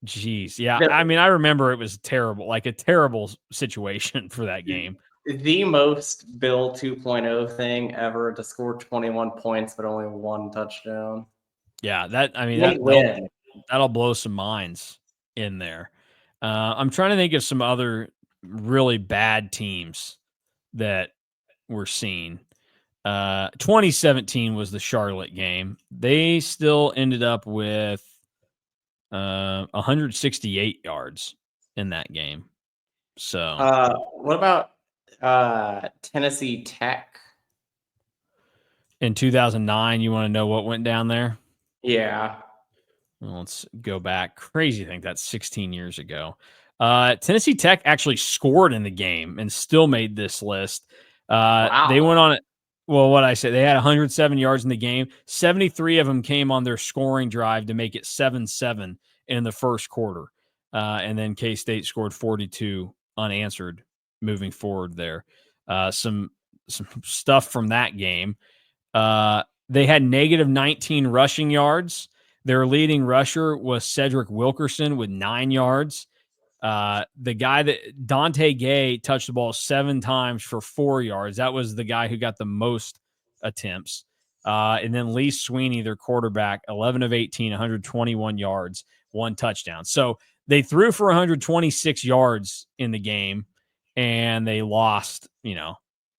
Jeez, yeah. I mean, I remember it was terrible, like a terrible situation for that game. The most Bill 2.0 thing ever to score 21 points but only 1 touchdown. Yeah, that'll blow some minds in there. I'm trying to think of some other really bad teams that we're seeing. 2017 was the Charlotte game. They still ended up with 168 yards in that game. So, what about Tennessee Tech in 2009? You want to know what went down there? Yeah. Well, let's go back. Crazy thing, that's 16 years ago. Tennessee Tech actually scored in the game and still made this list. Wow. They went on it. Well, what I said, they had 107 yards in the game. 73 of them came on their scoring drive to make it 7-7 in the first quarter. And then K-State scored 42 unanswered moving forward there. Some stuff from that game. They had negative 19 rushing yards. Their leading rusher was Cedric Wilkerson with 9 yards. The guy that Dante Gay touched the ball 7 times for 4 yards. That was the guy who got the most attempts. And then Lee Sweeney, their quarterback, 11 of 18, 121 yards, 1 touchdown. So they threw for 126 yards in the game, and they lost,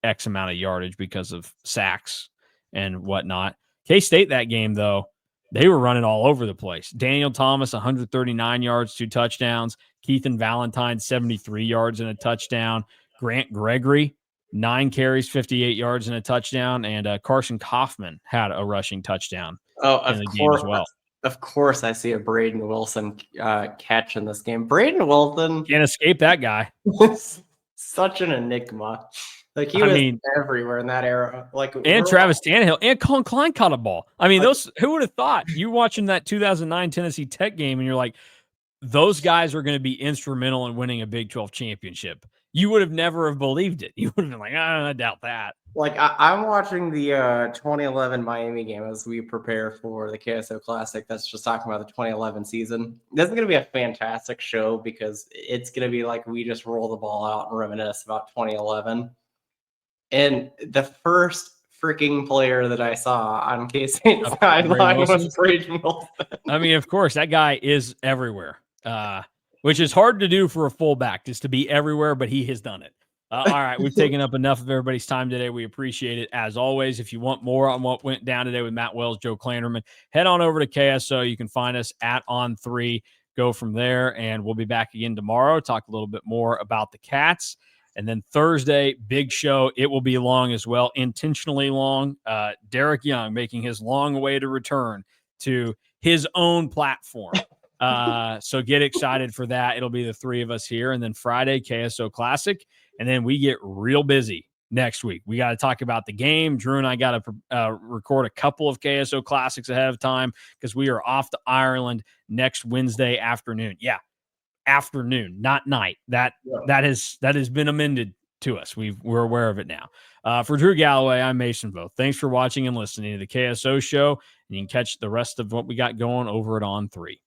X amount of yardage because of sacks and whatnot. K-State that game, though, they were running all over the place. Daniel Thomas, 139 yards, 2 touchdowns. Keithan Valentine, 73 yards and a touchdown. Grant Gregory, 9 carries, 58 yards and a touchdown. And Carson Kaufman had a rushing touchdown in the game as well. Of course, I see a Braden Wilson catch in this game. Braden Wilson Can't escape that guy. was such an enigma. Like he was everywhere in that era. Like and Travis Tannehill and Colin Klein caught a ball. I mean, those who would have thought? You watching that 2009 Tennessee Tech game and you're like, those guys are going to be instrumental in winning a Big 12 championship. You would have never have believed it. You would have been like, I doubt that. Like I'm watching the 2011 Miami game as we prepare for the KSO Classic. That's just talking about the 2011 season. This is going to be a fantastic show because it's going to be like we just roll the ball out and reminisce about 2011. And the first freaking player that I saw on K-State sideline was Braden Wilson. I mean, of course, that guy is everywhere, which is hard to do for a fullback, just to be everywhere, but he has done it. All right, we've taken up enough of everybody's time today. We appreciate it, as always. If you want more on what went down today with Matt Wells, Joe Klanderman, head on over to KSO. You can find us at On3. Go from there, and we'll be back again tomorrow, talk a little bit more about the Cats. And then Thursday, big show. It will be long as well, intentionally long. Derek Young making his long-awaited return to his own platform. So get excited for that. It'll be the 3 of us here. And then Friday, KSO Classic. And then we get real busy next week. We got to talk about the game. Drew and I got to record a couple of KSO Classics ahead of time because we are off to Ireland next Wednesday afternoon. Yeah, afternoon, not night. That has been amended to us. We're aware of it now. For Drew Galloway, I'm Mason Voth. Thanks for watching and listening to the KSO show. And you can catch the rest of what we got going over at On3.